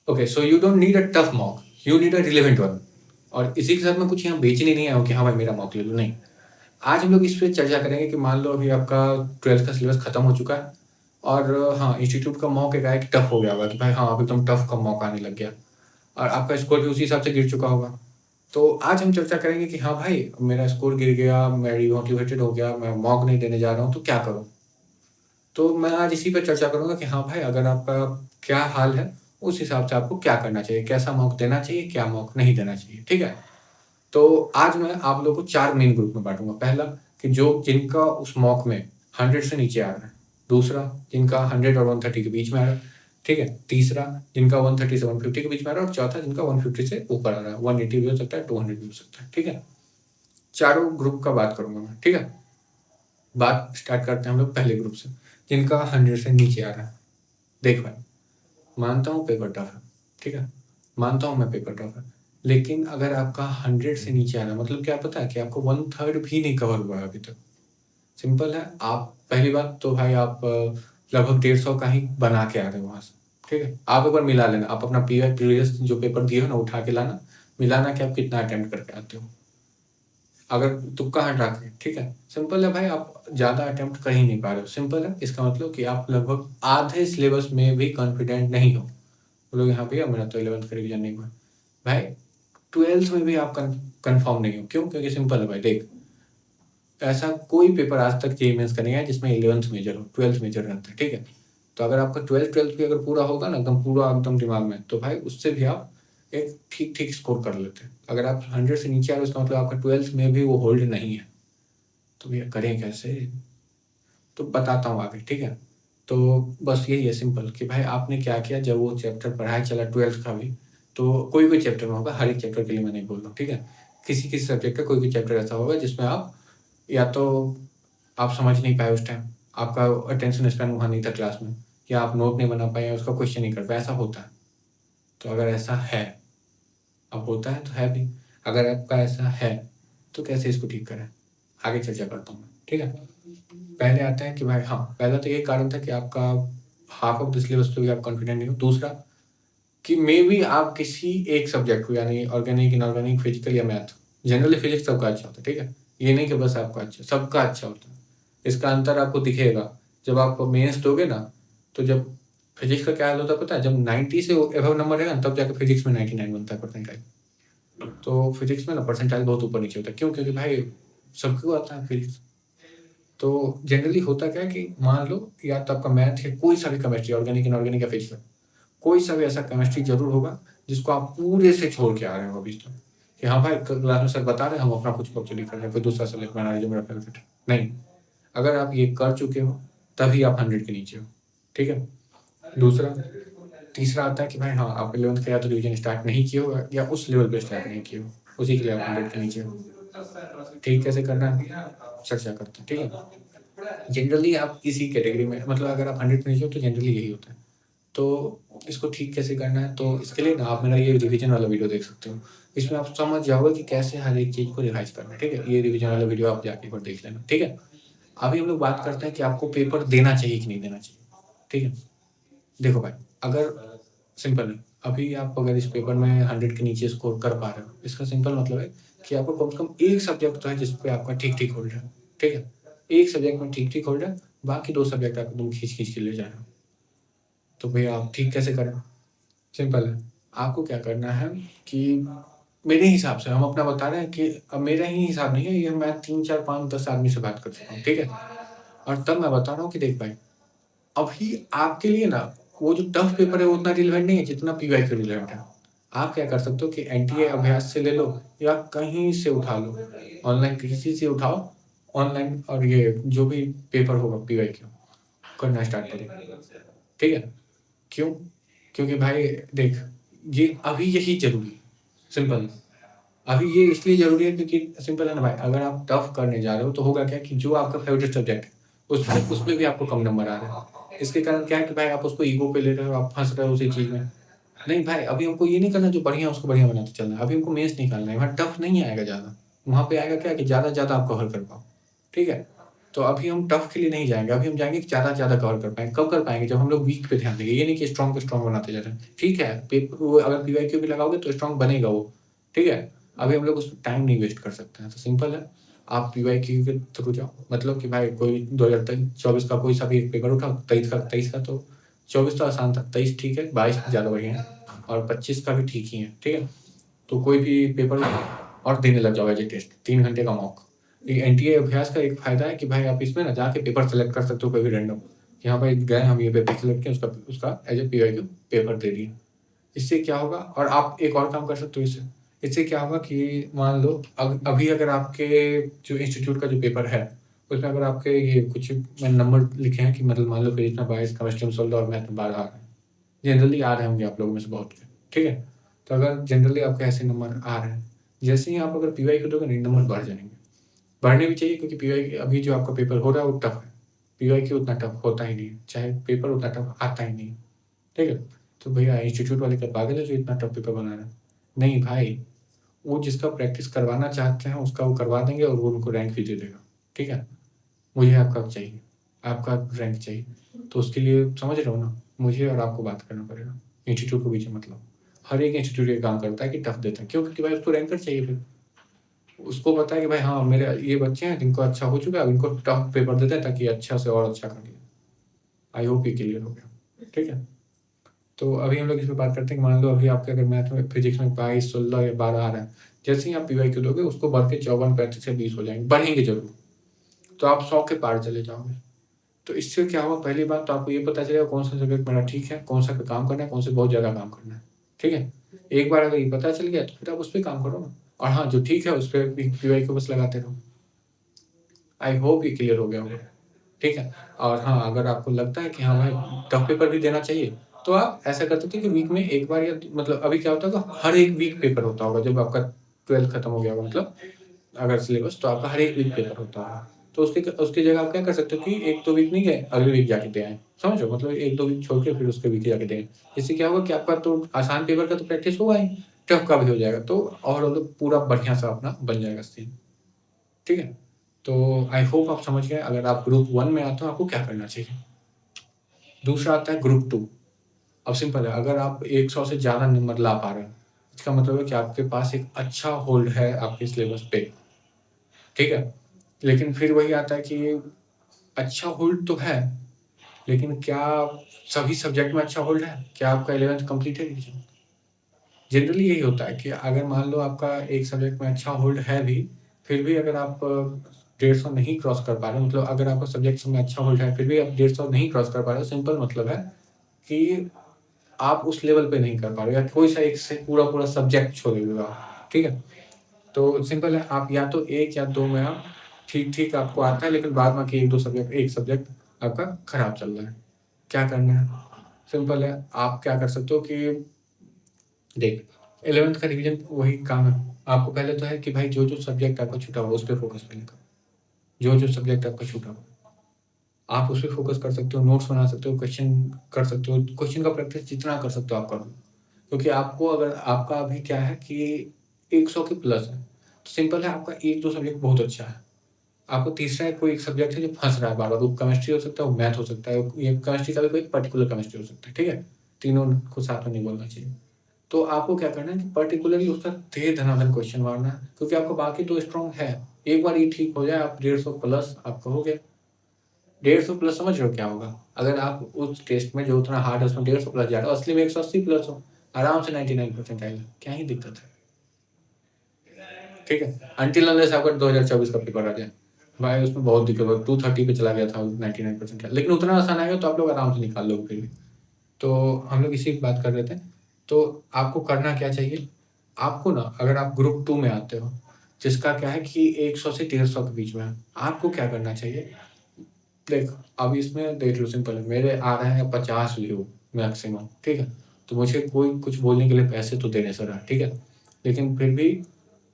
Okay, so you don't need a tough mock, you need a relevant one. और इसी के साथ मैं कुछ यहाँ बेचने नहीं आया हूँ कि हाँ भाई मेरा मॉक ले लो, नहीं। आज हम लोग इस पे चर्चा करेंगे कि मान लो अभी आपका 12th का सिलेबस खत्म हो चुका है और हाँ, इंस्टीट्यूट का मॉक एक आया कि टफ हो गया होगा कि भाई हाँ, अब एकदम टफ का मॉक आने लग गया और आपका स्कोर भी उसी हिसाब से गिर चुका होगा। तो आज हम चर्चा करेंगे कि हाँ भाई, मेरा स्कोर गिर गया, मैं डिमोटिवेटेड हो गया, मैं मॉक नहीं देने जा रहा हूँ, तो क्या करूँ? तो मैं आज इसी पे चर्चा करूँगा कि हाँ भाई, अगर आपका क्या हाल है, उस हिसाब से आपको क्या करना चाहिए, कैसा मॉक देना चाहिए, क्या मॉक नहीं देना चाहिए, ठीक है? तो आज मैं आप लोगों को 4 मेन ग्रुप में बाँटूँगा। पहला कि जिनका उस मॉक में 100 से नीचे आ रहा है। दूसरा, जिनका 100 और 130 के बीच में आ रहा है, ठीक है? तीसरा, जिनका 130 से 150 के बीच में आ रहा है और चौथा, जिनका 150 से ऊपर आ रहा है। 180 भी हो सकता है, 200 भी हो सकता है, ठीक है? चारों ग्रुप का बात करूँगा मैं, ठीक है? बात स्टार्ट करते हैं हम लोग पहले ग्रुप से, जिनका 100 से नीचे आ रहा है। देख भाई, मानता हूँ पेपर टफ है, ठीक है? मानता हूँ मैं पेपर टफ है, लेकिन अगर आपका 100 से नीचे आ रहा है, मतलब क्या पता है कि आपको 1/3 भी नहीं कवर हुआ है अभी तक। सिंपल है, आप पहली बात तो भाई आप लगभग 150 का ही बना के आ रहे हो वहाँ से, ठीक है? आप एक बार मिला लेना, आप अपना प्रीवियस जो पेपर दिए हो ना, उठा के लाना, मिलाना कि आप कितना अटेम्प्ट करके आते हो। अगर तुक्का हटा के, ठीक है? सिंपल है भाई, आप ज़्यादा अटेम्प्ट कर ही नहीं पा रहे हो। सिंपल है, इसका मतलब कि आप लगभग आधे सिलेबस में भी कॉन्फिडेंट नहीं हो। बोलोगे हाँ भैया, मेरा तो 11th का रिवीजन नहीं हुआ। भाई 12th में भी आप कन्फर्म नहीं हो। क्यों? क्योंकि सिंपल है भाई, देख, ऐसा कोई पेपर आज तक जेईई मेंस का नहीं है जिसमें 11th मेजर हो, 12th मेजर रहता है, ठीक है? तो अगर आपका 12th भी अगर पूरा होगा ना, एकदम पूरा एकदम दिमाग में, तो भाई उससे भी आप एक ठीक-ठीक स्कोर कर लेते हैं। अगर आप 100 से नीचे आ रहे हो, इसका मतलब आपका 12th में भी वो होल्ड नहीं है। तो भैया करें कैसे? तो बताता हूँ आगे, ठीक है? तो बस यही है सिंपल कि भाई आपने क्या किया, जब वो चैप्टर पढ़ाई चला 12th का भी, तो कोई-कोई चैप्टर में होगा, हर एक चैप्टर के लिए मैं नहीं बोल रहा हूँ, ठीक है? किसी-किसी सब्जेक्ट का कोई-कोई चैप्टर ऐसा होगा जिसमें आप या तो आप समझ नहीं पाए उस टाइम, आपका अटेंशन स्पैन वहाँ नहीं था क्लास में, या आप नोट नहीं बना पाए या उसका क्वेश्चन नहीं कर पाए, ऐसा होता है। तो अगर ऐसा है, अब होता है तो है भी, अगर आपका ऐसा है, तो कैसे इसको ठीक करें? आगे चर्चा करता हूँ मैं, ठीक है? पहले आता है कि भाई हाँ, पहला तो ये कारण था कि आपका हाफ ऑफ द सिलेबस पे भी आप कॉन्फिडेंट नहीं हो। दूसरा कि मेबी आप किसी एक सब्जेक्ट को, यानी ऑर्गेनिक, इनऑर्गेनिक, फिजिकल या मैथ, जनरली फिजिक्स सबका अच्छा होता है, ठीक है? ये नहीं कि बस आपका अच्छा, सबका अच्छा होता है। इसका अंतर आपको दिखेगा जब आप मेंस दोगे ना, तो जब फिजिक्स का क्या हाल होता है पता है? जब 90 से एबव नंबर रहेगा ना, तब जाके फिजिक्स में 99 बनता है परसेंटाइल। तो फिजिक्स में ना परसेंटाइल बहुत ऊपर नीचे होता है। क्यों? क्योंकि भाई सबको आता है फिजिक्स। तो जनरली होता क्या है कि मान लो, या तो आपका मैथ है, कोई सा भी केमिस्ट्री, ऑर्गेनिक, इनऑर्गेनिक या फिजिकल, कोई सा भी ऐसा केमिस्ट्री जरूर होगा जिसको आप पूरे से छोड़ के आ रहे हो अभी तक, कि हाँ भाई क्लास में सर बता रहे हैं, हम अपना कुछ एक्चुअली कर रहे हैं, कोई दूसरा सब्जेक्ट बना रहे हैं जो मेरा फेवरेट है, नहीं। अगर आप ये कर चुके हो, तभी आप 100 के नीचे हो, ठीक है? दूसरा, तीसरा आता है कि भाई हाँ, आप 11th का या तो रिवीजन स्टार्ट नहीं किए हो, या उस लेवल पे स्टार्ट नहीं किए हो, उसी के लिए आप 100 के नीचे हो। ठीक कैसे करना है, चर्चा करते हैं, ठीक है? जनरली आप इसी कैटेगरी में, मतलब अगर आप 100 पे नीचे हो तो जनरली यही होता है। तो इसको ठीक कैसे करना है, तो इसके लिए ना आप मेरा ये रिवीजन वाला वीडियो देख सकते हो। इसमें आप समझ जाओगे कि कैसे हर एक चीज़ को रिवाइज़ करना है, ठीक है? ये रिवीजन वाला वीडियो आप जाके एक बार देख लेना, ठीक है? अभी हम लोग बात करते हैं कि आपको पेपर देना चाहिए कि नहीं देना चाहिए, ठीक है? देखो भाई, अगर सिंपल है, अभी आप अगर इस पेपर में 100 के नीचे स्कोर कर पा रहे हो, इसका सिंपल मतलब है कि आपको कम से कम एक सब्जेक्ट तो है जिस पे आपका ठीक-ठीक होल्ड है, ठीक है? एक सब्जेक्ट में ठीक-ठीक होल्ड है, बाकी 2 सब्जेक्ट आप एकदम खींच-खींच के ले जा रहे हो। तो भैया आप ठीक कैसे करें? सिंपल है, आपको क्या करना है कि मेरे हिसाब से, हम अपना बता रहे हैं कि अब मेरा ही हिसाब नहीं है ये, मैं 3, 4, 5, 10 आदमी से बात कर चुका हूँ, ठीक है? और तब मैं बता रहा हूँ कि देख भाई, अभी आपके लिए ना वो जो टफ पेपर है वो उतना रिलेवेंट नहीं है जितना पीवाईक्यू रिलेवेंट है। आप क्या कर सकते हो कि एनटीए अभ्यास से ले लो, या कहीं से उठा लो, ऑनलाइन किसी से उठाओ, ऑनलाइन, और ये जो भी पेपर होगा पीवाईक्यू करना स्टार्ट करो, ठीक है? क्यों? क्योंकि भाई देख, ये अभी यही ज़रूरी है, सिंपल है। अभी ये इसलिए ज़रूरी है क्योंकि सिंपल है ना भाई, अगर आप टफ करने जा रहे हो तो होगा क्या कि जो आपका फेवरेट सब्जेक्ट है, उसमें भी आपको कम नंबर आ रहे हैं। इसके कारण क्या है कि भाई आप उसको ईगो पे ले रहे हो, आप फँस रहे हो उसी चीज़ में। नहीं भाई, अभी हमको ये नहीं करना जो बढ़िया है उसको बढ़िया बनाते चलना है। अभी हमको मेंस निकालना है, वहाँ टफ नहीं आएगा ज़्यादा। वहाँ पे आएगा क्या कि ज़्यादा से ज़्यादा आप कवर कर पाओ, ठीक है? तो अभी हम टफ के लिए नहीं जाएँगे, अभी हम जाएँगे कि ज़्यादा से ज़्यादा कवर कर पाएँ। कब कर पाएँगे? जब हम लोग वीक पे ध्यान देंगे। ये नहीं कि स्ट्रॉन्ग को स्ट्रॉन्ग बनाते जा रहे हैं। ठीक है, वो अगर पीवाईक्यू भी लगाओगे तो स्ट्रॉन्ग बनेगा वो, ठीक है? अभी हम लोग उसमें टाइम नहीं वेस्ट कर सकते हैं, तो सिंपल है, आप पीवाईक्यू के थ्रू जाओ। मतलब कि भाई कोई 2024 का कोई सा भी एक पेपर उठाओ, 23 का तो 24 तो आसान था, 23 ठीक है, 22 ज़्यादा बढ़िया है और 25 का भी ठीक ही है, ठीक है? तो कोई भी पेपर उठाओ और देने लग जाओ एज ए टेस्ट, 3 घंटे का मॉक। ये एनटीए अभ्यास का एक फ़ायदा है कि भाई आप इसमें ना जाके पेपर सेलेक्ट कर सकते हो कोई भी रैंडम, कि हाँ भाई गए हम ये पेपर सेलेक्ट किए, उसका उसका एज ए पीवाईक्यू पेपर दे दिए। इससे क्या होगा, और आप एक और काम कर सकते हो इससे। इससे क्या होगा कि मान लो अभी अगर आपके जो इंस्टीट्यूट का जो पेपर है, उसमें अगर आपके ये कुछ मैंने नंबर लिखे हैं कि मतलब मान लो फिजिक्स में 22, केमिस्ट्री में 16 और मैथ में 12 आ रहे हैं। जनरली आ रहे होंगे आप लोगों में से बहुत के, ठीक है? तो अगर जनरली आपके ऐसे नंबर आ रहे हैं, जैसे ही आप अगर पीवाईक्यू दोगे ना, नंबर बढ़ जाएँगे। बढ़ने भी चाहिए क्योंकि पीवाईक्यू अभी जो आपका पेपर हो रहा है वो टफ है। पीवाईक्यू उतना टफ होता ही नहीं है, चाहे पेपर उतना टफ आता ही नहीं है, ठीक है? तो भैया इंस्टीट्यूट वाले क्या पागल है जो इतना टफ पेपर बना रहे हैं? नहीं भाई, वो जिसका प्रैक्टिस करवाना चाहते हैं उसका वो करवा देंगे और वो उनको रैंक भी दे देगा, ठीक है? मुझे आपका चाहिए, आपका रैंक चाहिए, तो उसके लिए समझ रहे हो ना, मुझे और आपको बात करना पड़ेगा, इंस्टीट्यूट को बीच में मतलब। हर एक इंस्टीट्यूट ये काम करता है कि टफ देता है, क्यों? क्योंकि भाई उसको रैंकर चाहिए फिर। उसको पता है कि भाई हाँ, मेरे ये बच्चे हैं जिनको अच्छा हो चुका है, अब इनको टफ पेपर देते हैं ताकि अच्छा से और अच्छा कर ले। आई होप ये क्लियर हो गया, ठीक है? तो अभी हम लोग इस पे बात करते हैं कि मान लो अभी आपके अगर मैथ में फिजिक्स में 22, 16 या 12 आ रहा है, जैसे ही आप पीवाईक्यू दोगे उसको बढ़ के 54, 35 या 20 हो जाएँगे, बढ़ेंगे ज़रूर। तो आप 100 के पार चले जाओगे। तो इससे क्या होगा, पहली बात तो आपको ये पता चलेगा कौन-सा सब्जेक्ट मेरा ठीक है, कौन-सा पे काम करना है, कौन से बहुत ज़्यादा काम करना है, ठीक है? एक बार अगर ये पता चल गया तो फिर आप उस पे काम करो ना, और हाँ, जो ठीक है उस पे पीवाईक्यू बस लगाते रहो। आई होप ये क्लियर हो गया होगा, ठीक है? और हाँ, अगर आपको लगता है कि हाँ भाई टफ पेपर भी देना चाहिए, तो आप ऐसा कर सकते हैं कि वीक में 1 बार या मतलब अभी क्या होता होगा, हर 1 वीक पेपर होता होगा जब आपका 12th खत्म हो गया होगा, मतलब अगर सिलेबस, तो आपका हर 1 वीक पेपर होता होगा। तो उसकी जगह आप क्या कर सकते हो कि 1-2 वीक नहीं गए, अगले वीक जाके दे आएँ। समझ रहे हो? मतलब 1-2 वीक छोड़ के फिर उसके वीक जाके दें। इससे क्या होगा कि आपका तो आसान पेपर का तो प्रैक्टिस होगा ही, टफ का भी हो जाएगा, तो और मतलब पूरा बढ़िया-सा अपना बन जाएगा सीन, ठीक है? तो आई होप आप समझ गए। अगर आप ग्रुप 1 में आते हो, आपको क्या करना चाहिए? दूसरा आता है ग्रुप 2। अब सिंपल है, अगर आप 100 से ज़्यादा नंबर ला पा रहे हो, इसका मतलब है कि आपके पास एक अच्छा होल्ड है आपके सिलेबस पे, ठीक है? लेकिन फिर वही आता है कि अच्छा होल्ड तो है, लेकिन क्या सभी सब्जेक्ट में अच्छा होल्ड है? क्या आपका 11th कंप्लीट है रिवीजन? जनरली यही होता है कि अगर मान लो आपका एक सब्जेक्ट में अच्छा होल्ड है भी, फिर भी अगर आप 150 नहीं क्रॉस कर पा रहे हो, मतलब अगर आपका सब्जेक्ट्स में अच्छा होल्ड है, फिर भी आप 150 नहीं क्रॉस कर पा रहे हो, सिंपल मतलब है कि आप उस लेवल पे नहीं कर पा रहे हो, या कोई सा एक से पूरा-पूरा सब्जेक्ट छोड़े हुए हो आप, ठीक है? तो सिंपल है, आप या तो 1 या 2 में आप ठीक-ठीक आपको आता है, लेकिन बाद बाकी 1-2 सब्जेक्ट, 1 सब्जेक्ट आपका खराब चल रहा है। क्या करना है? सिंपल है, आप क्या कर सकते हो कि देख, 11th का रिवीजन वही काम है। आपको पहले तो है कि भाई जो-जो सब्जेक्ट आपका छूटा हुआ, उस पे फोकस पहले करो। जो-जो सब्जेक्ट आपका छूटा हुआ, आप उस पे फोकस कर सकते हो, नोट्स बना सकते हो, क्वेश्चन कर सकते हो। क्वेश्चन का प्रैक्टिस जितना कर सकते हो आप करो। क्योंकि आपको अगर आपका अभी क्या है कि 100 के प्लस है, तो सिंपल है, आपका 1-2 सब्जेक्ट बहुत अच्छा है। आपको तीसरा एक कोई एक सब्जेक्ट है जो फँस रहा है बार-बार, वो केमिस्ट्री हो सकता है, वो मैथ हो सकता है, ये केमिस्ट्री का भी कोई पर्टिकुलर केमिस्ट्री हो सकता है, ठीक है? तीनों को साथ में नहीं बोलना चाहिए। तो आपको क्या करना है कि पर्टिकुलरली उसका धे धनाधन क्वेश्चन मारना है, क्योंकि आपका बाकी तो स्ट्रॉन्ग है। एक बार ये ठीक हो जाए, आप 150 प्लस आप कहोगे। 150 प्लस समझ रहे हो क्या होगा? अगर आप उस टेस्ट में जो उतना हार्ड है उसमें 150 प्लस जा रहा हो, असली में 180 प्लस हो, आराम से 99% आएगा, क्या ही दिक्कत है? ठीक है? अनटिल अनलेस आपका 2024 का पेपर आ जाए। भाई उसमें बहुत दिक्कत होगी, 230 पे चला गया था 99% का, लेकिन उतना आसान आएगा तो आप लोग आराम से निकाल लोगे फिर भी। तो हम लोग इसी की बात कर रहे थे। तो आपको करना क्या चाहिए? आपको ना, अगर आप ग्रुप 2 में आते हो, जिसका क्या है कि 100 से 150 के बीच में है, आपको क्या करना चाहिए? देख, अब इसमें देख लो, सिंपल है, मेरे आ रहे हैं 50 व्यू मैक्सिमम, ठीक है? तो मुझे कोई कुछ बोलने के लिए पैसे तो दे नहीं सक रहा, ठीक है? लेकिन फिर भी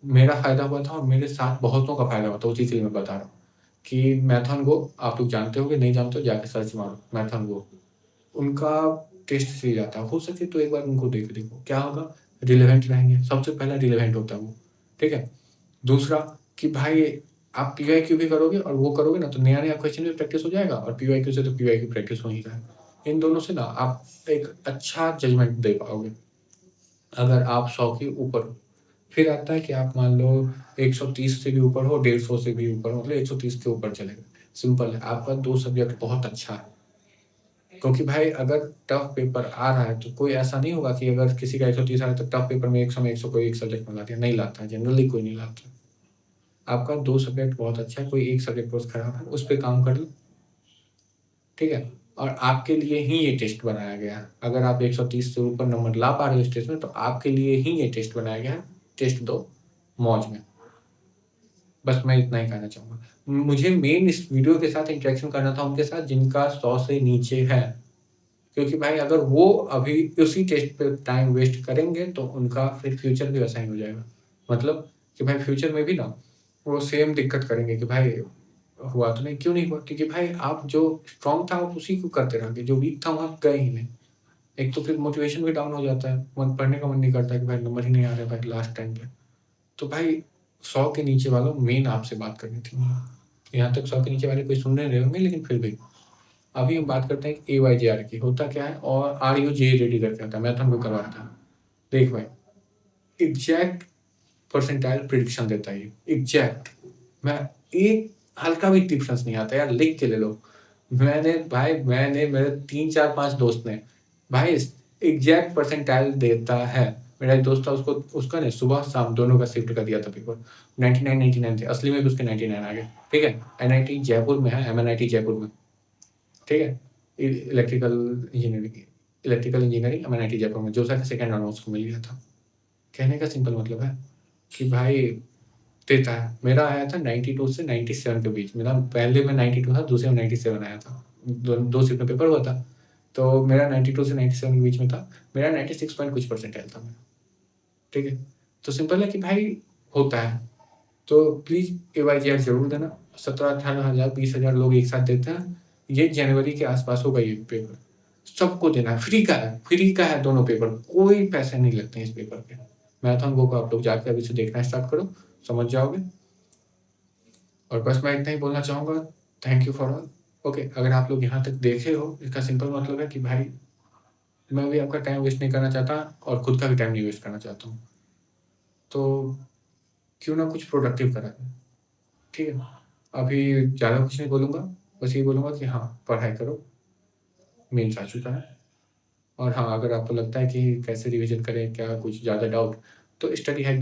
मेरा फ़ायदा हुआ था और मेरे साथ बहुतों का फ़ायदा हुआ था, उसी के लिए मैं बता रहा हूँ कि मैथन गो आप लोग जानते होंगे, नहीं जानते हो जाके सर्च मारो मैथन गो। उनका टेस्ट सीरीज़ आता है, हो सके तो एक बार उनको देख देखो, क्या होगा, रिलेवेंट रहेंगे, सबसे पहला रिलेवेंट होता है वो, ठीक है? दूसरा कि भाई आप पीवाईक्यू भी करोगे और वो करोगे ना, तो नया-नया क्वेश्चन भी प्रैक्टिस हो जाएगा और पीवाईक्यू से तो पीवाईक्यू प्रैक्टिस हो ही रहा है। इन दोनों से ना आप एक अच्छा जजमेंट दे पाओगे, अगर आप 100 के ऊपर हो। फिर आता है कि आप मान लो 130 से भी ऊपर हो, 150 से भी ऊपर हो, मतलब 130 के ऊपर चले गए। सिंपल है, आपका 2 सब्जेक्ट बहुत अच्छा है। क्योंकि भाई अगर टफ पेपर आ रहा है, तो कोई ऐसा नहीं होगा कि अगर किसी का 130 आ रहा है, तो टफ पेपर में 100 में 100 कोई एक सब्जेक्ट में ला दिया, नहीं लाता है, जनरली कोई नहीं लाता। आपका 2 सब्जेक्ट बहुत अच्छा है, कोई एक सब्जेक्ट बस खराब है, उस पे काम कर लो, ठीक है? और आपके लिए ही ये टेस्ट बनाया गया है। अगर आप 130 से ऊपर नंबर ला पा रहे हो इस टेस्ट में, तो आपके लिए ही ये टेस्ट बनाया गया है। टेस्ट दो मौज में। बस मैं इतना ही कहना चाहूँगा। मुझे मेन इस वीडियो के साथ इंटरेक्शन करना था उनके साथ जिनका 100 से नीचे है। क्योंकि भाई अगर वो अभी उसी टेस्ट पे टाइम वेस्ट करेंगे, तो उनका फिर फ्यूचर भी वैसा ही हो जाएगा। मतलब कि भाई फ्यूचर में भी ना वो सेम दिक्कत करेंगे कि भाई हुआ तो नहीं, क्यों नहीं हुआ? क्योंकि भाई आप जो स्ट्रॉन्ग था आप उसी को करते रहोगे, जो वीक था वहाँ गए ही नहीं। एक तो फिर मोटिवेशन भी डाउन हो जाता है, पढ़ने का मन नहीं करता कि भाई नंबर ही नहीं आ रहे भाई लास्ट टाइम पे। तो भाई 100 के नीचे वालों मेन आपसे बात करनी थी। यहाँ तक 100 के नीचे वाले कोई सुन नहीं रहे होंगे, लेकिन फिर भी अभी हम बात करते हैं AYJR की। होता क्या है और RUJ रेडी करके आता है, मैथन को करवाता है। देख भाई, एग्जैक्ट परसेंटाइल प्रिडिक्शन देता है ये, एग्जैक्ट। मैं एक हल्का भी डिफरेंस नहीं आता यार, लिख के ले लो। मैंने मेरे 3 4 5 दोस्त ने भाई एग्जैक्ट परसेंटाइल देता है। मेरा एक दोस्त था, उसका ने सुबह शाम दोनों का शिफ्ट कर दिया था पेपर। 99 99 थे, असली में भी उसके 99 आ गए, ठीक है? NIT जयपुर में है, MNIT जयपुर में, ठीक है? इलेक्ट्रिकल इंजीनियरिंग MNIT जयपुर में, जो सर सेकंड राउंड में उसको मिल गया था। कहने का सिंपल मतलब है कि भाई देता है। मेरा आया था 92 से 97 के बीच। मेरा पहले में 92 था, दूसरे में 97 आया था। 2 शिफ्ट में पेपर हुआ था, तो मेरा 92 से 97 के बीच में था। मेरा 96 पॉइंट कुछ परसेंट आया था मेरा, ठीक है? तो सिंपल है कि भाई होता है। तो प्लीज़ AYJR ज़रूर देना। 17-18 हज़ार 20,000 लोग एक साथ देते हैं। ये जनवरी के आसपास होगा ये पेपर। सबको देना है, फ्री का है दोनों पेपर, कोई पैसे नहीं लगते हैं इस पेपर पे। मैथन वो को आप लोग जाके अभी से देखना स्टार्ट करो, समझ जाओगे। और बस मैं इतना ही बोलना चाहूँगा, thank you for all. Okay, अगर आप लोग यहाँ तक देखे हो, इसका सिंपल मतलब है कि भाई मैं भी आपका टाइम वेस्ट नहीं करना चाहता और खुद का भी टाइम नहीं वेस्ट करना चाहता हूँ। तो क्यों ना कुछ प्रोडक्टिव करा जाए, ठीक है? अभी ज़्यादा कुछ नहीं बोलूँगा, बस ये बोलूँगा कि हाँ, पढ़ाई करो, मेंस आ चुका है। और हाँ, अगर आपको लगता है कि कैसे रिविज़न करें, क्या कुछ ज़्यादा डाउट, तो स्टडी हैक